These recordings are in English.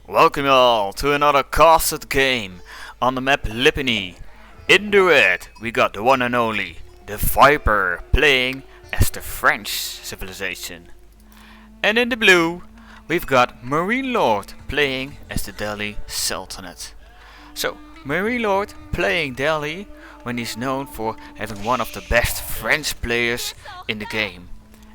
Welcome all to another casted game on the map Lipany. In the red we got the one and only TheViper playing as the French civilization. And in the blue we've got Marinelord playing as the Delhi Sultanate. So Marinelord playing Delhi when he's known for having one of the best French players in the game.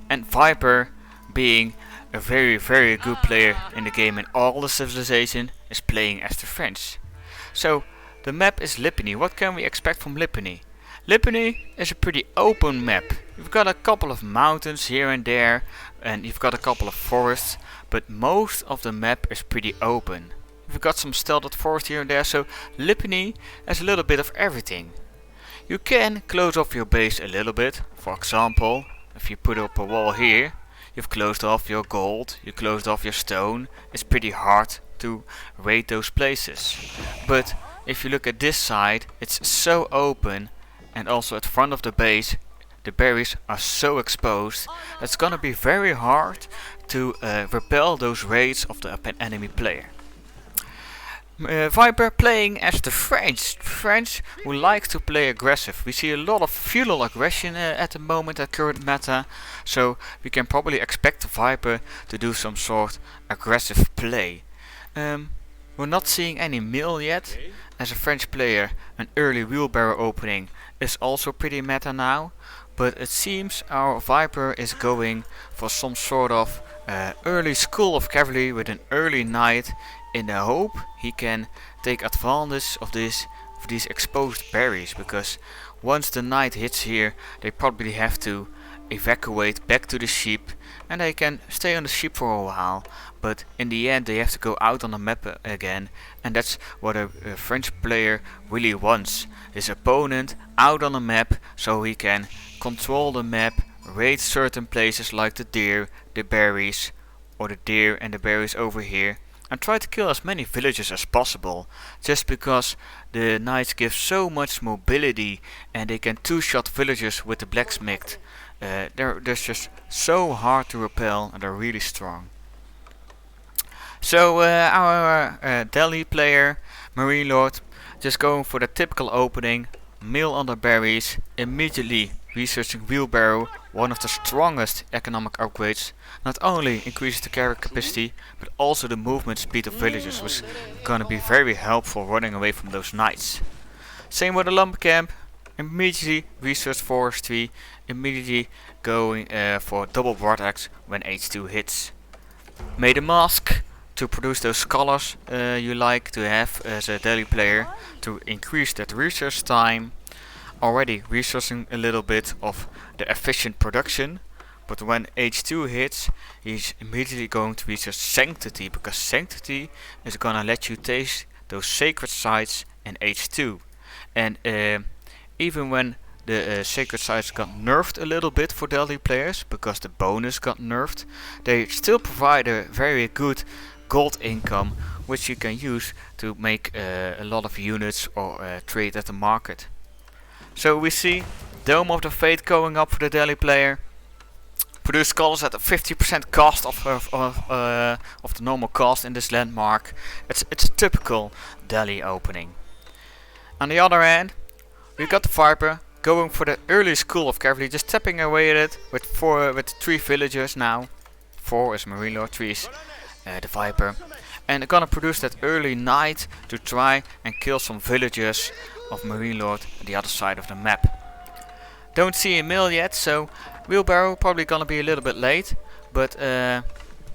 And Viper being a very good player in the game, and all the civilization is playing as the French. So the map is Lipany. What can we expect from Lipany? Lipany is a pretty open map. You've got a couple of mountains here and there, and you've got a couple of forests, but most of the map is pretty open. You've got some stealthed forest here and there, so Lipany has a little bit of everything. You can close off your base a little bit. For example, if you put up a wall here, you've closed off your gold, you closed off your stone. It's pretty hard to raid those places. But if you look at this side, it's so open, and also at front of the base the berries are so exposed. It's gonna be very hard to repel those raids of the enemy player. Viper playing as the French who like to play aggressive. We see a lot of feudal aggression at the moment at current meta, so we can probably expect the Viper to do some sort aggressive play. We're not seeing any mill yet. As a French player, an early wheelbarrow opening is also pretty meta now, but it seems our Viper is going for some sort of early school of cavalry with an early knight, in the hope he can take advantage of these exposed berries, because once the knight hits here they probably have to evacuate back to the sheep, and they can stay on the sheep for a while, but in the end they have to go out on the map again, and that's what a French player really wants. His opponent out on the map so he can control the map, raid certain places like the deer, the berries, or the deer and the berries over here, and try to kill as many villagers as possible, just because the knights give so much mobility and they can two-shot villagers with the blacksmith. They're just so hard to repel, and they're really strong. So our Delhi player, Marinelord, just going for the typical opening, mill on the berries, immediately researching wheelbarrow, one of the strongest economic upgrades. Not only increases the carry capacity, but also the movement speed of villagers, was gonna be very helpful running away from those knights. Same with the lumber camp, immediately research forestry, immediately going for double broad axe when H2 hits. Made a mask to produce those scholars you like to have as a daily player, to increase that research time. Already researching a little bit of the efficient production, but when H2 hits he's immediately going to research sanctity, because sanctity is gonna let you taste those sacred sites in H2. And even when the sacred sites got nerfed a little bit for Delhi players, because the bonus got nerfed, they still provide a very good gold income, which you can use to make a lot of units or trade at the market. So we see Dome of the Fate going up for the Delhi player. Produce scholars at a 50% cost of the normal cost in this landmark. It's a typical Delhi opening. On the other hand, we got the Viper going for the early school of cavalry, just tapping away at it with 3 villagers now. 4 is Marinelord, 3 is the Viper, and gonna produce that early knight to try and kill some villagers of Marinelord on the other side of the map. Don't see a mill yet, so wheelbarrow probably gonna be a little bit late, but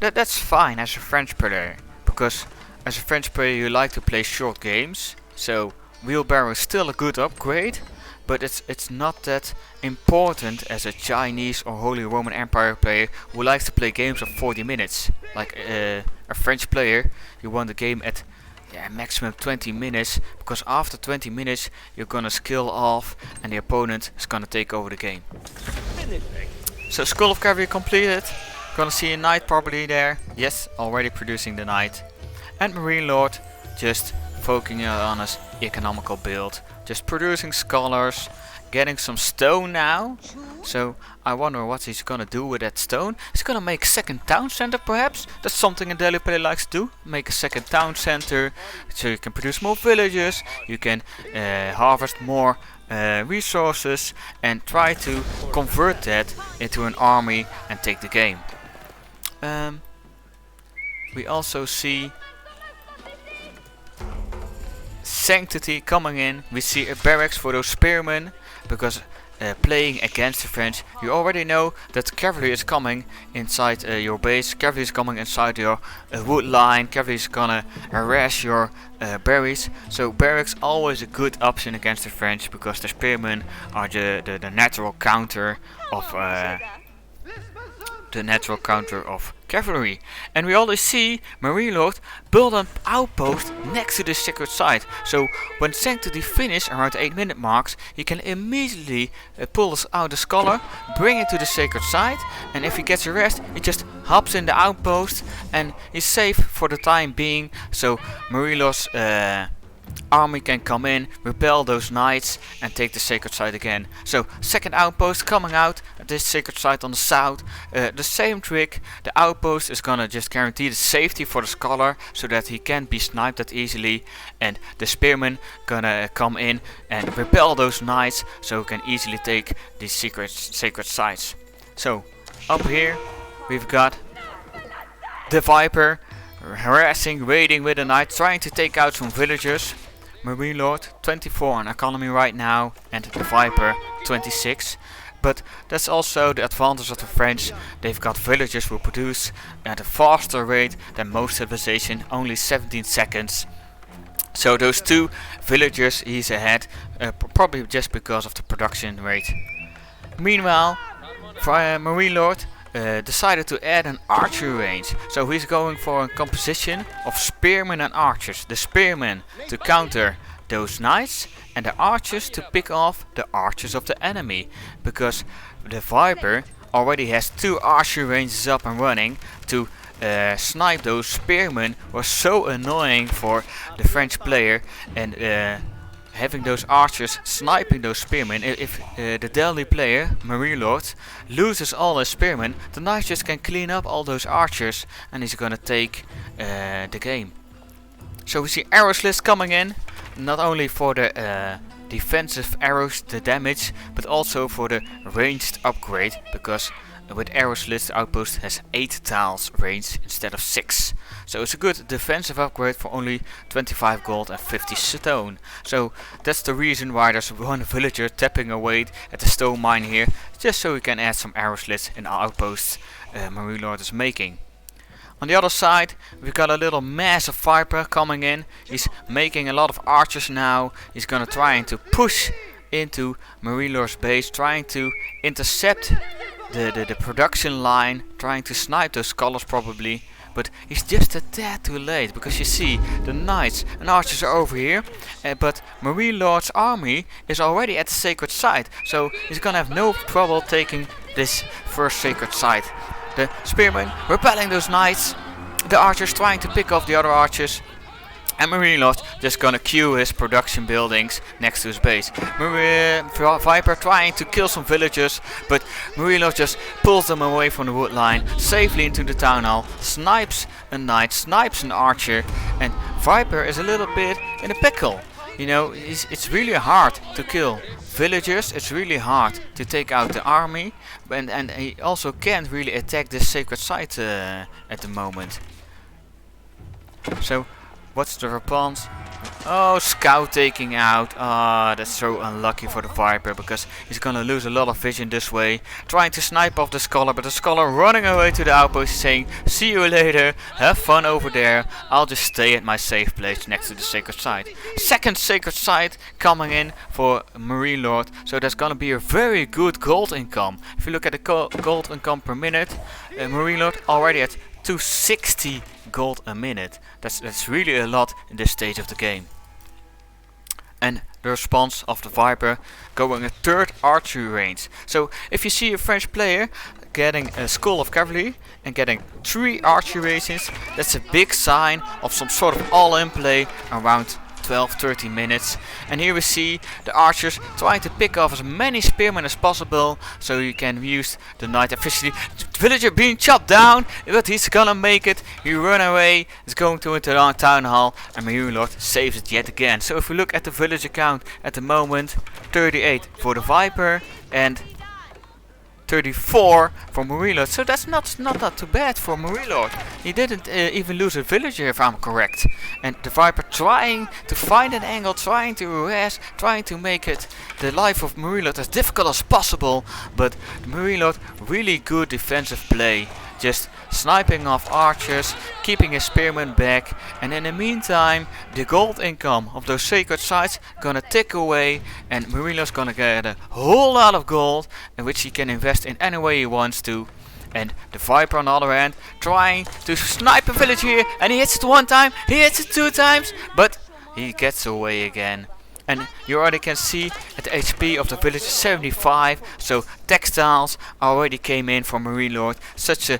that's fine as a French player, because as a French player you like to play short games, so wheelbarrow is still a good upgrade, but it's not that important as a Chinese or Holy Roman Empire player who likes to play games of 40 minutes. Like a French player, you want the game at maximum 20 minutes, because after 20 minutes you're gonna skill off and the opponent is gonna take over the game. So School of Cavalry completed. Gonna see a knight probably there. Yes, already producing the knight. And Marinelord just focusing on his economical build, just producing scholars, getting some stone now. So I wonder what he's gonna do with that stone. He's gonna make a second town center perhaps. That's something a daily player likes to do. Make a second town center so you can produce more villages. You can harvest more resources and try to convert that into an army and take the game. We also see Sanctity coming in. We see a barracks for those spearmen because playing against the French, you already know that cavalry is coming inside your base. Cavalry is coming inside your wood line. Cavalry is gonna harass your berries. So barracks always a good option against the French because the spearmen are the natural counter of cavalry. And we always see Marinelord build an outpost next to the sacred site. So when Sanctity finish around 8-minute marks, he can immediately pull out the scholar, bring it to the sacred site, and if he gets a rest, he just hops in the outpost and is safe for the time being. So Marinelord's army can come in, repel those knights and take the sacred site again. So second outpost coming out at this sacred site on the south. The same trick. The outpost is gonna just guarantee the safety for the scholar so that he can't be sniped that easily, and the spearmen gonna come in and repel those knights so he can easily take these sacred sites. So up here we've got the Viper harassing, raiding with the knight, trying to take out some villagers. Marinelord 24 on economy right now and the Viper 26. But that's also the advantage of the French. They've got villagers who produce at a faster rate than most civilization, only 17 seconds. So those two villagers he's ahead, probably just because of the production rate. Meanwhile, Marinelord decided to add an archery range. So he's going for a composition of spearmen and archers. The spearmen to counter those knights and the archers to pick off the archers of the enemy. Because the Viper already has 2 archery ranges up and running to snipe those spearmen was so annoying for the French player, and having those archers sniping those spearmen. If the Delhi player, Marinelord, loses all his spearmen, the knight just can clean up all those archers and he's gonna take the game. So we see arrow slits coming in, not only for the defensive arrows, the damage, but also for the ranged upgrade, because with arrow slits the outpost has 8 tiles range instead of 6. So it's a good defensive upgrade for only 25 gold and 50 stone. So that's the reason why there's one villager tapping away at the stone mine here, just so we can add some arrow slits in our outposts Marinelord is making. On the other side we've got a little massive Viper coming in. He's making a lot of archers now. He's gonna try to push into Marinelord's base, trying to intercept the production line, trying to snipe those scholars probably. But he's just a tad too late, because you see the knights and archers are over here, but Marinelord's army is already at the sacred site, so he's gonna have no trouble taking this first sacred site. The spearmen repelling those knights, the archers trying to pick off the other archers, and Marinelord just gonna queue his production buildings next to his base. Viper trying to kill some villagers, but Marinelord just pulls them away from the wood line, safely into the town hall, snipes a knight, snipes an archer, and Viper is a little bit in a pickle. You know, it's really hard to kill villagers, it's really hard to take out the army, and he also can't really attack this sacred site at the moment. So what's the response? Oh, scout taking out. Ah, that's so unlucky for the Viper, because he's gonna lose a lot of vision this way. Trying to snipe off the scholar, but the scholar running away to the outpost saying, see you later, have fun over there, I'll just stay at my safe place next to the sacred site. Second sacred site coming in for Marinelord, so there's gonna be a very good gold income. If you look at the gold income per minute, Marinelord already at 260 gold a minute. That's really a lot in this stage of the game. And the response of the Viper going a third archery range. So if you see a French player getting a school of cavalry and getting 3 archery ranges, that's a big sign of some sort of all-in play around 12-13 minutes. And here we see the archers trying to pick off as many spearmen as possible, so you can use the knight efficiently. Villager being chopped down, but he's gonna make it. He run away, is going to enter the town hall, and Marinelord saves it yet again. So if we look at the villager count at the moment, 38 for the Viper and 34 for Marinelord. So that's not too bad for Marinelord. He didn't even lose a villager, if I'm correct. And the Viper trying to find an angle, trying to harass, trying to make it the life of Marinelord as difficult as possible. But Marinelord, really good defensive play. Just sniping off archers, keeping his spearmen back, and in the meantime the gold income of those sacred sites gonna tick away, and Marinelord's gonna get a whole lot of gold, in which he can invest in any way he wants to. And the Viper on the other hand trying to snipe a village here, and he hits it one time, he hits it two times, but he gets away again. And you already can see at the HP of the village 75, so textiles already came in for Marinelord. Such a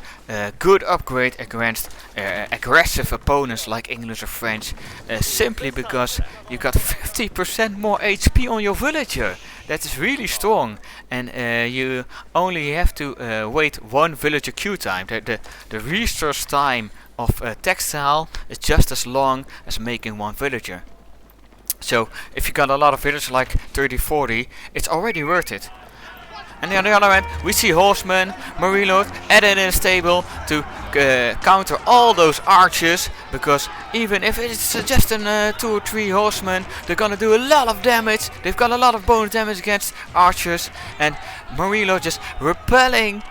good upgrade against aggressive opponents like English or French, simply because you got 50% more HP on your villager. That is really strong, and you only have to wait one villager queue time. The resource time of textile is just as long as making one villager. So if you got a lot of villagers like 30-40, it's already worth it. And on the other hand, we see horsemen, Marinelord added in a stable to counter all those archers, because even if it's just 2 or 3 horsemen, they're gonna do a lot of damage. They've got a lot of bonus damage against archers, and Marinelord just repelling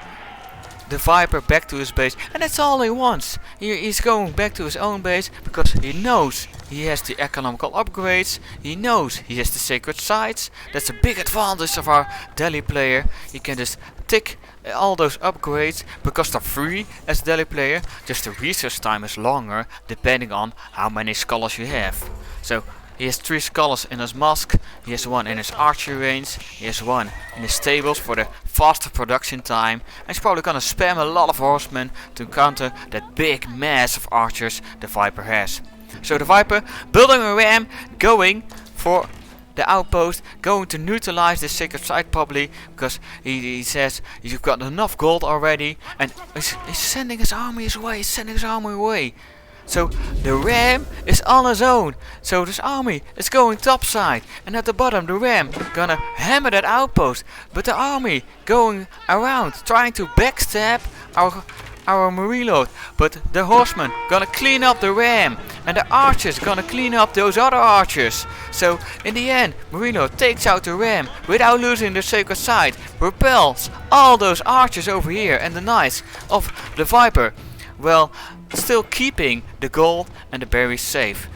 the Viper back to his base, and that's all he wants. He's going back to his own base because he knows he has the economical upgrades, he knows he has the sacred sites. That's a big advantage of our Delhi player. He can just tick all those upgrades because they're free as a Delhi player, just the research time is longer depending on how many scholars you have. So he has 3 scholars in his mosque, he has 1 in his archery range, he has 1 in his stables for the faster production time, and he's probably gonna spam a lot of horsemen to counter that big mass of archers the Viper has. So the Viper building a ram, going for the outpost, going to neutralize this sacred site probably, because he says you've got enough gold already, and he's sending his armies away, So the ram is on his own. So this army is going topside, and at the bottom the ram gonna hammer that outpost. But the army going around trying to backstab our Marinelord. But the horsemen gonna clean up the ram, and the archers gonna clean up those other archers. So in the end, Marinelord takes out the ram without losing the sacred site, repels all those archers over here, and the knights of the Viper, well, still keeping the gold and the berries safe.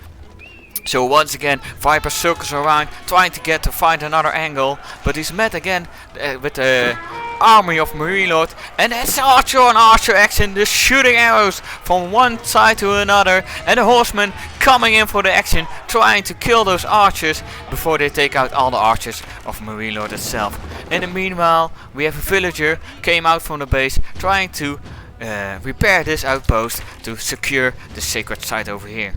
So once again, Viper circles around, trying to find another angle, but he's met again with the army of Marinelord, and it's archer on archer action, just shooting arrows from one side to another, and the horsemen coming in for the action, trying to kill those archers before they take out all the archers of Marinelord itself. In the meanwhile, we have a villager came out from the base, trying to repair this outpost to secure the sacred site over here.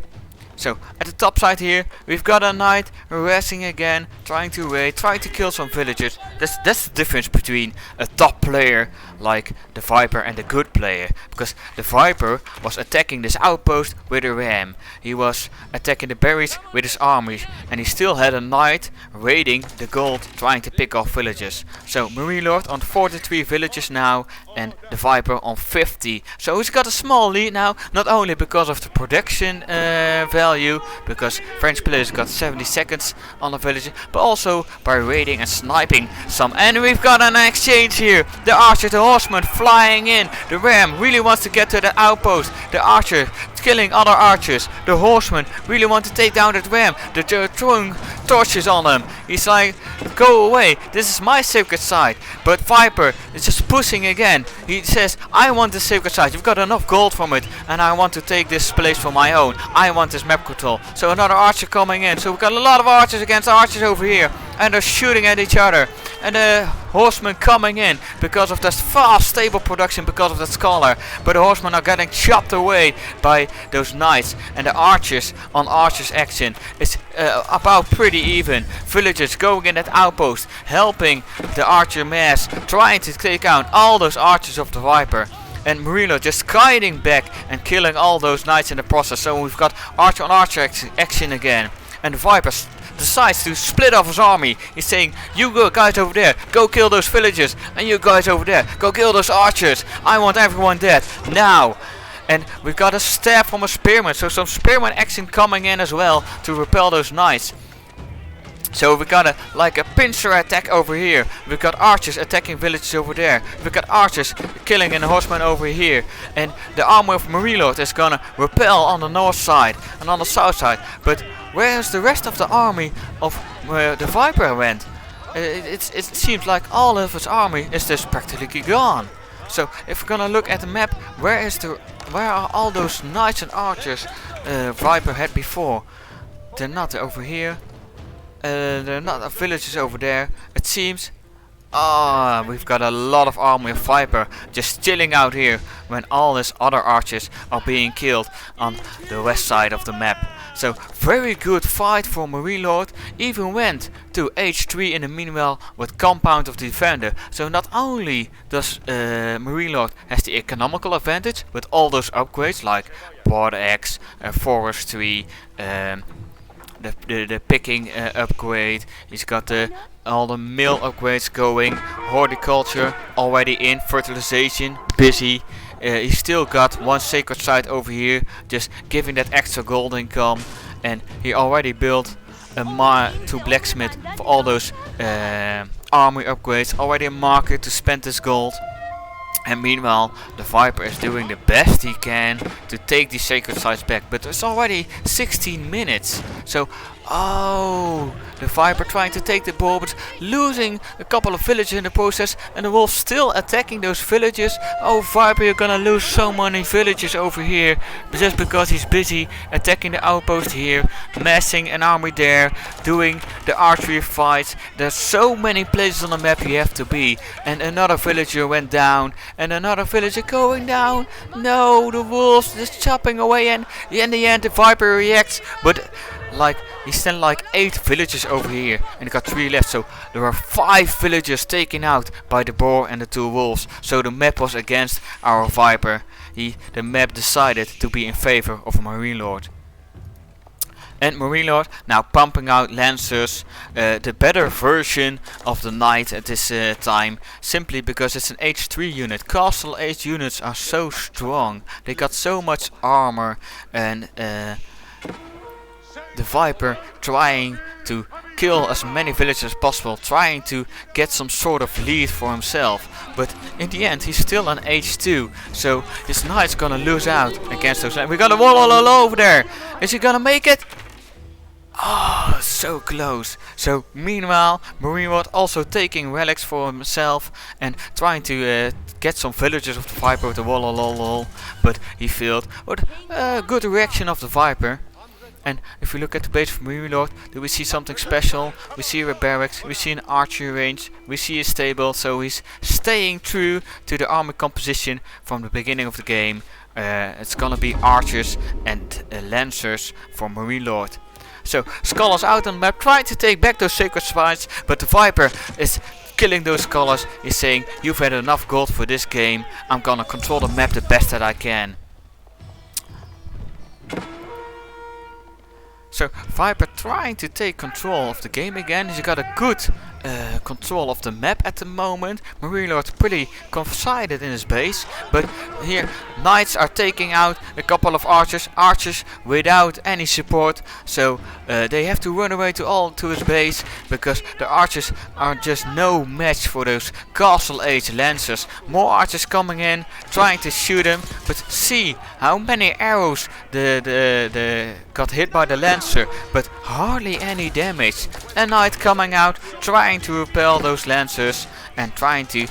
So at the top side here, we've got a knight harassing again, trying to raid, trying to kill some villagers. That's the difference between a top player like the Viper and the good player, because the Viper was attacking this outpost with a ram, he was attacking the berries with his armies, and he still had a knight raiding the gold, trying to pick off villages. So Marinelord on 43 villages now, and the Viper on 50. So he's got a small lead now, not only because of the production value, because French players got 70 seconds on the villages, but also by raiding and sniping some. And we've got an exchange here. The archer, the horseman flying in. The ram really wants to get to the outpost. The archer killing other archers. The horseman really want to take down that ram. They're throwing torches on him. He's like, go away, this is my sacred site. But Viper is just pushing again. He says, I want the sacred site, you've got enough gold from it, and I want to take this place for my own. I want this map control. So another archer coming in. So we've got a lot of archers against archers over here, and they're shooting at each other. And the horsemen coming in because of this fast, stable production, because of that scholar. But the horsemen are getting chopped away by those knights, and the archers on archers action is about pretty even. Villagers going in that outpost, helping the archer mass, trying to take out all those archers of the Viper. And Marinelord just guiding back and killing all those knights in the process. So we've got archer on archer action again. And the Viper decides to split off his army. He's saying, you guys over there, go kill those villagers. And you guys over there, go kill those archers. I want everyone dead, now. And we've got a stab from a spearman. So some spearman action coming in as well to repel those knights. So we got a pincer attack over here. We've got archers attacking villages over there. We've got archers killing a horseman over here. And the army of Marinelord is gonna repel on the north side and on the south side. But where's the rest of the army of where the Viper went? It seems like all of his army is just practically gone. So if we're gonna look at the map, where are all those knights and archers Viper had before? They're not over here. There are not villages over there, it seems. We've got a lot of army of Viper just chilling out here when all these other archers are being killed on the west side of the map. So very good fight for Marinelord. Even went to H3 in the meanwhile with Compound of the Defender. So not only does Marinelord has the economical advantage with all those upgrades like Border Axe, Forestry, the picking upgrade. He's got all the mill upgrades going. Horticulture already in. Fertilization busy. He's still got one sacred site over here, just giving that extra gold income. And he already built to blacksmith for all those army upgrades. Already a market to spend his gold. And meanwhile, the Viper is doing the best he can to take these sacred sites back. But it's already 16 minutes. So, the Viper trying to take the ball, but losing a couple of villages in the process. And the wolf still attacking those villages. Oh, Viper, you're gonna lose so many villages over here. Just because he's busy attacking the outpost here. Massing an army there. Doing the archery fights. There's so many places on the map you have to be. And another villager went down. And another villager going down. No, the wolves just chopping away, and in the end the Viper reacts. But he sent like 8 villagers over here, and he got 3 left. So there are 5 villagers taken out by the boar and the 2 wolves. So the map was against our Viper. The map decided to be in favor of Marinelord. And Marinelord now pumping out lancers, the better version of the knight at this time, simply because it's an H3 unit. Castle Age units are so strong, they got so much armor, and the Viper trying to kill as many villagers as possible, trying to get some sort of lead for himself. But in the end he's still an H2, so his knight's gonna lose out against those. We got a WOLOLO over there. Is he gonna make it? Oh, so close. So meanwhile, Marinelord also taking relics for himself and trying to get some villagers of the Viper with the WOLOLO, but he failed. But good reaction of the Viper. And if we look at the base of Marinelord, do we see something special? We see a barracks, we see an archery range, we see a stable. So he's staying true to the army composition from the beginning of the game. It's gonna be archers and lancers for Marinelord. So scholars out on the map trying to take back those sacred sites, but the Viper is killing those scholars. He's saying, you've had enough gold for this game, I'm gonna control the map the best that I can. So Viper trying to take control of the game again. He's got a good control of the map at the moment. Marinelord pretty confided in his base, but here knights are taking out a couple of archers without any support. So they have to run away to his base, because the archers are just no match for those castle age lancers. More archers coming in, trying to shoot them, but see how many arrows got hit by the lancers. Lancer, but hardly any damage. A Knight coming out, trying to repel those Lancers and trying to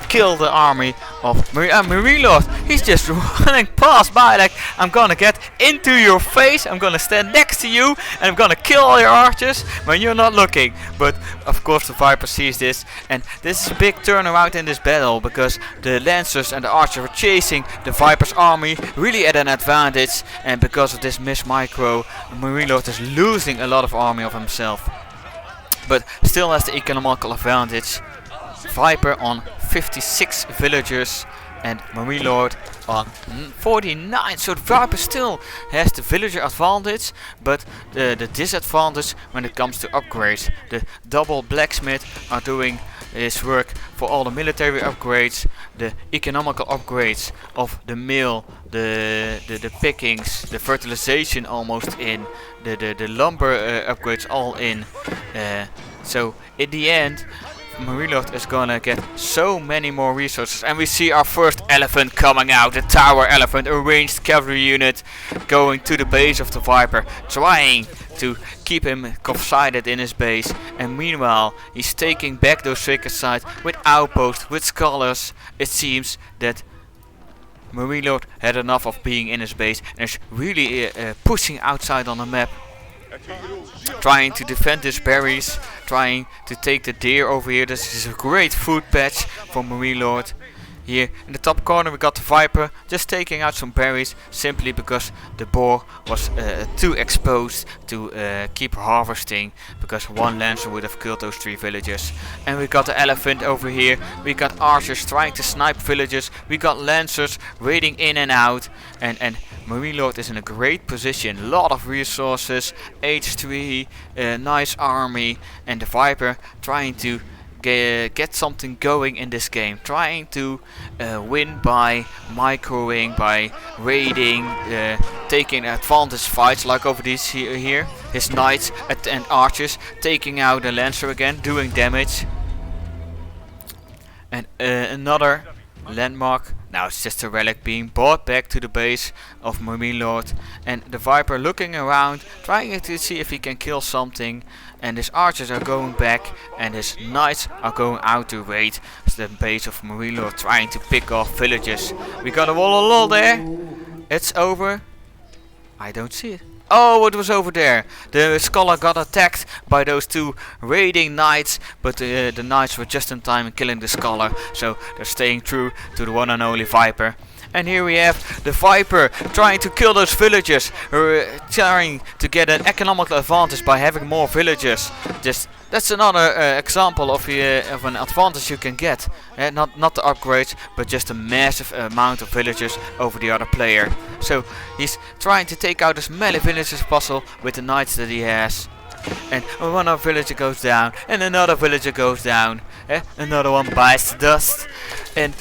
kill the army of Marinelord. He's just running past by like, I'm gonna get into your face, I'm gonna stand next to you, and I'm gonna kill all your archers when you're not looking. But of course the Viper sees this, and this is a big turnaround in this battle, because the Lancers and the archers are chasing the Viper's army really at an advantage, and because of this miss micro, Marinelord is losing a lot of army of himself, but still has the economical advantage. Viper on 56 villagers and Marinelord on 49. So the Viper still has the villager advantage, but the disadvantage when it comes to upgrades. The double blacksmith are doing his work for all the military upgrades, the economical upgrades of the mill, the pickings, the fertilization almost in, the lumber upgrades all in. So in the end, Marinelord is gonna get so many more resources, and we see our first elephant coming out, the tower elephant, a ranged cavalry unit going to the base of the Viper, trying to keep him sighted in his base, and meanwhile he's taking back those sacred sites with outposts, with scholars. It seems that Marinelord had enough of being in his base and is really pushing outside on the map, trying to defend his berries, trying to take the deer over here. This is a great food patch for Marinelord. Here in the top corner we got the Viper just taking out some berries, simply because the boar was too exposed to keep harvesting, because one Lancer would have killed those 3 villagers. And we got the elephant over here, we got archers trying to snipe villagers, we got Lancers raiding in and out, and Marinelord is in a great position, lot of resources, H3, nice army, and the Viper trying to get something going in this game, trying to win by microing, by raiding, taking advantage fights like over these here. His knights and archers taking out the Lancer again, doing damage. And another landmark. Now it's just a relic being brought back to the base of Marinelord, and the Viper looking around, trying to see if he can kill something, and his archers are going back and his knights are going out to raid the base of Marinelord, trying to pick off villagers. We got a WOLOLO there. It's over. I don't see it. Oh, it was over there. The scholar got attacked by those 2 raiding knights, but the knights were just in time in killing the scholar, so they're staying true to the one and only Viper. And here we have the Viper trying to kill those villagers, trying to get an economical advantage by having more villagers. That's another example of an advantage you can get. Not the upgrades, but just a massive amount of villagers over the other player. So he's trying to take out as many villagers as possible with the knights that he has. And one villager goes down, and another villager goes down. Another one bites the dust. And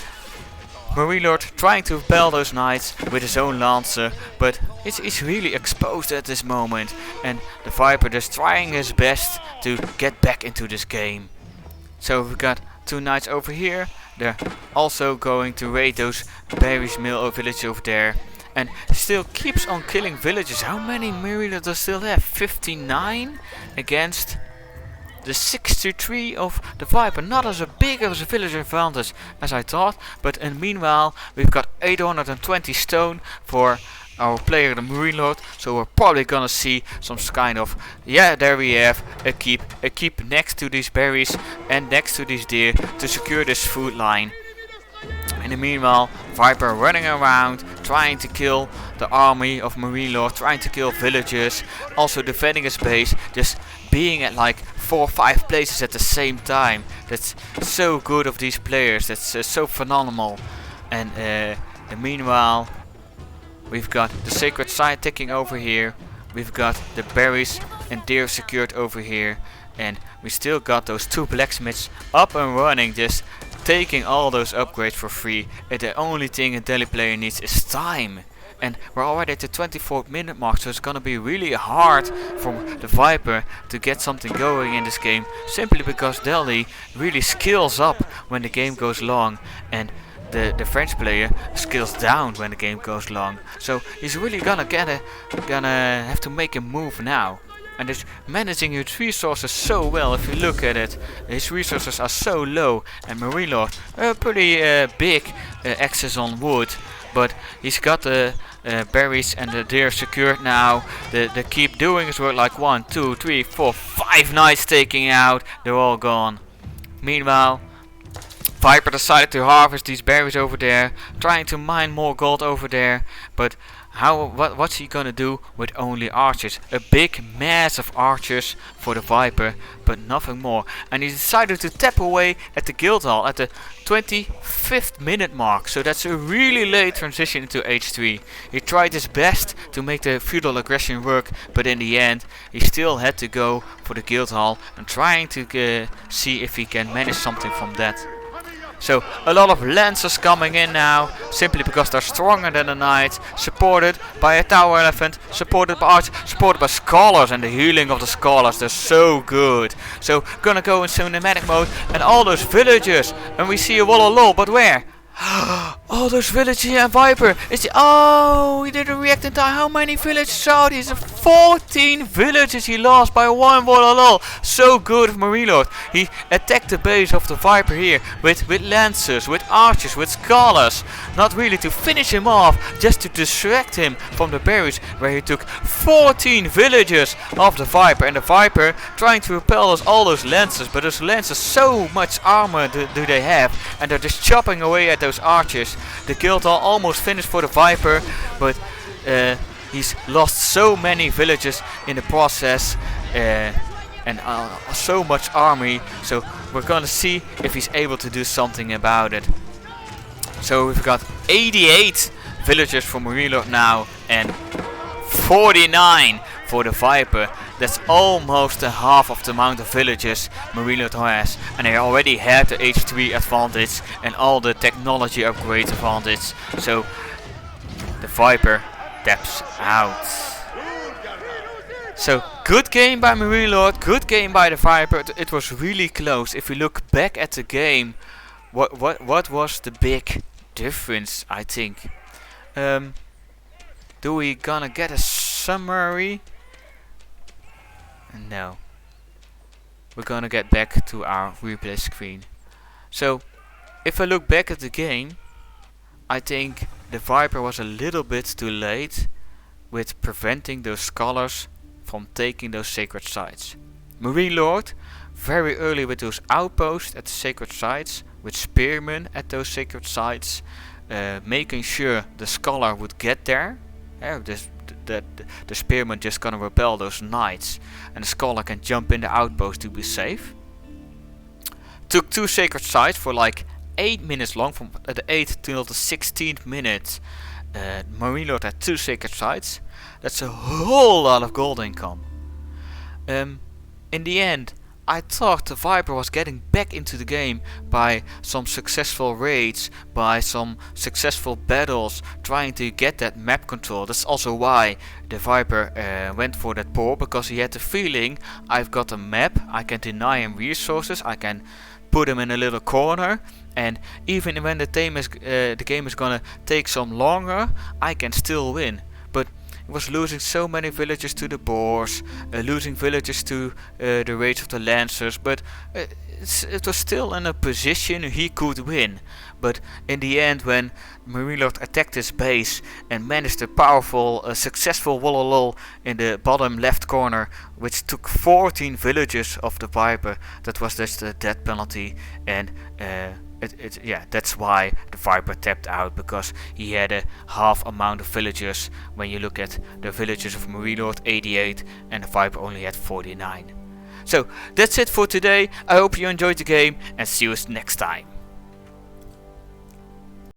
Marinelord trying to repel those knights with his own Lancer, but he's really exposed at this moment, and the Viper just trying his best to get back into this game. So we've got 2 knights over here, they're also going to raid those berries mill village over there, and still keeps on killing villagers. How many Marinelord does still have? 59 against the 63 of the Viper. Not as big as a villager advantage as I thought, but meanwhile we've got 820 stone for our player the Marinelord, so we're probably gonna see some kind of, yeah, there we have a keep next to these berries and next to these deer to secure this food line. In the meanwhile, Viper running around, trying to kill the army of Marinelord, trying to kill villagers, also defending his base, just being at like 4 or 5 places at the same time. That's so good of these players, that's so phenomenal. And meanwhile, we've got the sacred site ticking over here, we've got the berries and deer secured over here, and we still got those 2 blacksmiths up and running, just taking all those upgrades for free. And the only thing a daily player needs is time. And we're already at the 24th minute mark, so it's gonna be really hard for the Viper to get something going in this game, simply because Delhi really skills up when the game goes long, and the French player scales down when the game goes long. So he's really gonna have to make a move now. And he's managing his resources so well. If you look at it, his resources are so low. And Marinelord, pretty big access on wood, but he's got the berries and they're secured now. They keep doing his work, like 1, 2, 3, 4, 5 knights taking out. They're all gone. Meanwhile, Viper decided to harvest these berries over there, trying to mine more gold over there, but what's he gonna do with only archers? A big mass of archers for the Viper, but nothing more. And he decided to tap away at the guild hall at the 25th minute mark, so that's a really late transition into H3. He tried his best to make the feudal aggression work, but in the end he still had to go for the guild hall and trying to see if he can manage something from that. So a lot of lancers coming in now, simply because they're stronger than the knights, supported by a tower elephant, supported by archers, supported by scholars, and the healing of the scholars, they're so good. So gonna go in cinematic mode, and all those villagers, and we see a WOLOLO, but where? All those villagers and Viper. Oh, he didn't react in time. How many villages are these? 14 villages he lost by one WOLOLO. So good of Marinelord. He attacked the base of the Viper here with lancers, with archers, with scholars. Not really to finish him off, just to distract him from the berries, where he took 14 villages of the Viper. And the Viper trying to repel all those lancers, but those lancers, so much armor do they have, and they're just chopping away at those archers. The guild hall almost finished for the Viper, but he's lost so many villages in the process, and so much army. So we're gonna see if he's able to do something about it. So we've got 88 villagers for Marinelord now and 49 for the Viper. That's almost a half of the amount of villages Marinelord has, and they already had the H3 advantage and all the technology upgrade advantage. So the Viper taps out. So good game by Marinelord, good game by the Viper. It was really close. If we look back at the game, what was the big difference? I think. Do we gonna get a summary? No. We're gonna get back to our replay screen. So, if I look back at the game, I think the Viper was a little bit too late with preventing those scholars from taking those sacred sites. Marinelord, very early with those outposts at the sacred sites, with spearmen at those sacred sites, making sure the scholar would get there. The spearman just gonna repel those knights, and the scholar can jump in the outpost to be safe. Took 2 sacred sites for like 8 minutes long, from the 8th till the 16th minute. Marinelord had 2 sacred sites. That's a whole lot of gold income. In the end, I thought the Viper was getting back into the game by some successful raids, by some successful battles, trying to get that map control. That's also why the Viper went for that pole, because he had the feeling, I've got a map, I can deny him resources, I can put him in a little corner, and even when the game is gonna take some longer, I can still win. But he was losing so many villagers to the boars, losing villagers to the raids of the lancers, but it was still in a position he could win. But in the end, when Marinelord attacked his base and managed a powerful, successful WOLOLO in the bottom left corner, which took 14 villages of the Viper, that was just a death penalty, and that's why the Viper tapped out, because he had a half amount of villagers. When you look at the villagers of Marinelord, 88, and the Viper only had 49. So that's it for today. I hope you enjoyed the game, and see you next time.